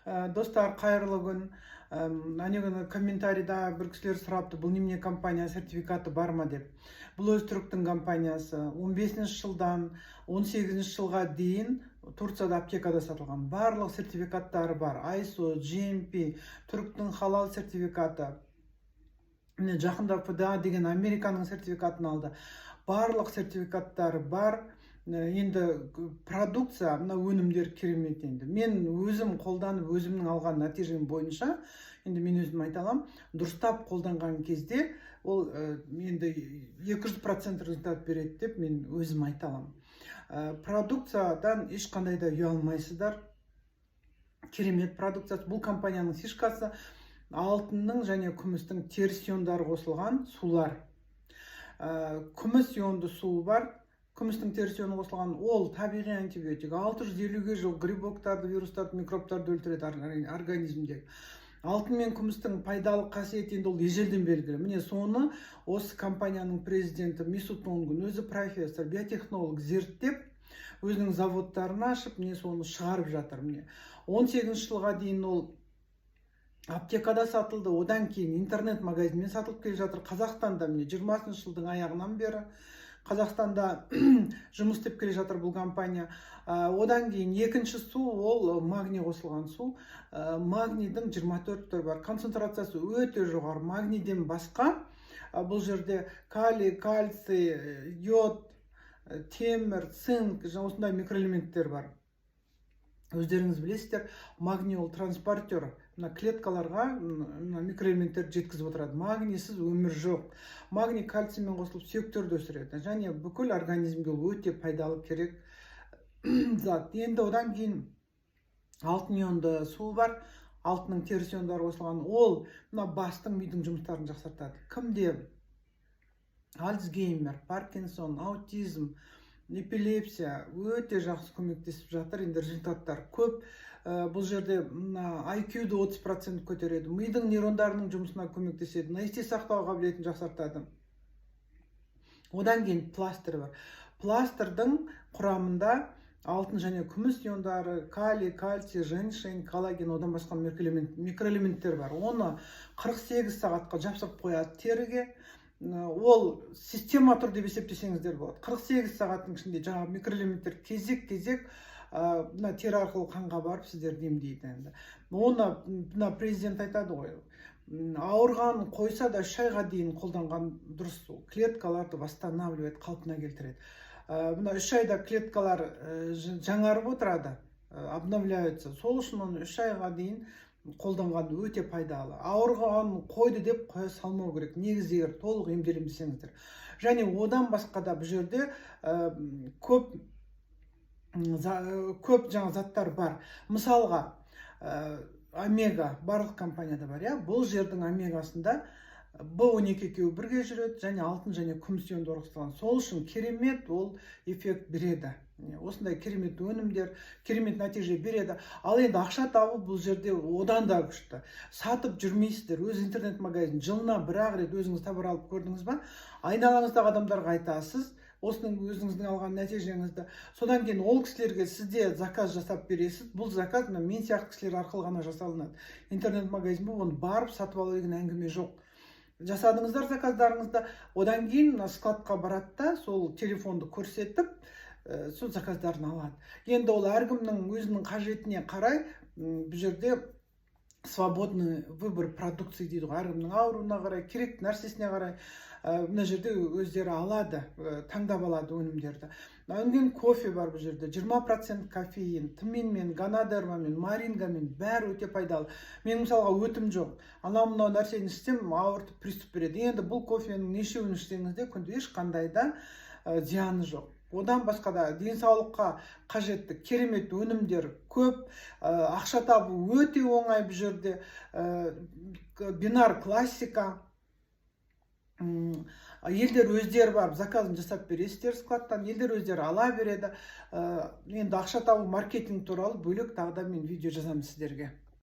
Достар, қайырлы күн. Күні комментарийда бір кісілер сұрапты, бұл немене компания сертификаты бар ма деп. Бұл Өзтүріктің компаниясы 15 жылдан 18 жылға дейін Турцияда аптекада сатылған. Барлық сертификаттары бар. ISO, GMP, Түріктің халал сертификаты. Жақында FDA деген Американың сертификатын алды. Барлық сертификаттары бар. Енді продукция, мына өнімдер керемет енді. Мен өзім қолданып, өзімнің алған нәтижем бойынша, енді мен өзім айта аламын, дұрыстап қолданған кезде ол енді 200% результат береді деп мен өзім айта аламын. Продукциядан ешқандай да ұялмайсыздар. Керемет продукция. Бұл компанияның фишкасы алтынның және күмістің теріс иондары қосылған сулар. Күміс ионды су бар. Күмістің теріс ионы қосылған, ол табиғи антибиотик. 650-ге жуық грибоктарды, вирустарды, микробтарды өлтіреді организмде. Алтын мен күмістің пайдалы қасиеті енді ол ежелден белгілі. Міне соны осы компанияның президенті Месут Онгун, өзі профессор, биотехнолог зерттеп, өзінің заводтарын ашып, міне соны шығарып жатыр. Міне 18 жылға дейін ол аптекада сатылды, одан кейін интернет-магазинмен сатылып келе жатыр. Қазақстанда міне 20 жылдың аяғынан бері Қазақстанда жұмыс істеп келе жатыр бұл компания. Одан кейін екінші су, ол магний қосылған су. Магнийдің 24 түрі бар. Концентрациясы өте жоғары. Магнийден басқа бұл жерде калий, кальций, йод, темір, цинк, осындай микроэлементтер бар. Өздеріңіз білесіздер, магний ол транспортер. Клеткаларға микроэлементтер жеткізіп отырады. Магнийсіз өмір жоқ. Магний кальциймен қосылып сүйектерді өсіреді. Және бүкіл организмге өте пайдалы керек зат. Енді одан кейін алтын ионды су бар. Алтынның теріс иондары қосылған. Ол бастың, мидың жұмыстарын жақсартады. Кімде Альцгеймер, Паркинсон, аутизм, эпилепсия өте жақсы көмектесіп жатыр. Енді результаттар көп. Бұл жерде IQ-ді 30% көтереді. Мидың нейрондарының жұмысына көмектеседі. Есте сақтау қабілетін жақсартады. Одан кейін пластыр бар. Пластырдың құрамында алтын және күміс иондары, калий, кальций, женьшень, коллаген, одан басқа микроэлементтер бар. Оны 48 сағатқа жапсырып қояды теріге. Ол система тұр деп есептесеңіздер болады. 48 сағаттың ішінде жаңа микроэлементтер кезек-кезек тері арқылы қанға барып сіздерді емдейді. Оны президент айтады ғой. Ауырған қойса да 3 айға дейін қолданған дұрыс. Клеткаларды восстанавливает, қалпына келтіреді. 3 айда клеткалар жаңарып отырады, обновляются. Сол үшін оны 3 айға дейін қолданған өте пайдалы. Ауырған қойды деп қоя салмау керек. Негізі егер толық емделем десеңіздер. Және одан басқа да бұл жерде көп жаңа заттар бар. Мысалға, омега барлық компанияда бар. Бұл жердің омегасында B12 екеуі бірге жүреді, және алтын және күміс иондары қосылған. Сол үшін керемет ол эффект береді. Осындай керемет өнімдер, керемет нәтиже береді. Ал енді ақша табу бұл жерде одан да күшті. Сатып жүрмейсіздер. Өз интернет-магазин жылына бір-ақ рет өзіңіз тауар алып көрдіңіз ба? Айналаңыздағы адамдарға айтасыз, осының өзіңіздің алған нәтижеңізді. Содан кейін ол кісілерге сізде заказ жасап бересіз. Бұл заказ мен сияқты кісілер арқылы ғана жасалынады. Интернет-магазин бұл, оны барып сатып алу деген әңгіме жоқ. Жасадыңыздар заказдарыңызды, одан кейін складқа барады да, сол телефонды көрсетіп, сол заказдарын алады. Енді ол әркімнің өзінің қажетіне қарай, бұл жерде свободный выбор продукции дейді ғой. Әркімнің ауруына қарай, керек нәрсесіне қарай, мына жерде өздері алады, таңдап алады өнімдерді. Өнген кофе бар бұл жерде, 20% кофеин, тминмен, ганадермамен, марингамен бәрі өте пайдалы. Мен мысалға өтім жоқ. Анау-мынау нәрсені ішсем, ауыртып приступ береді. Енді бұл кофенің нешеуін ішсеңізде күнде ешқандай да зияны жоқ. Одан басқа да денсаулыққа қажетті керемет өнімдер көп, ақша табу өте оңай бұл жерде. Бинар классика. Елдер өздері барып заказын жасап бересіздер складтан, елдер өздері ала береді. Енді ақша табу маркетинг туралы бөлек тағы да мен видео жазамын сіздерге.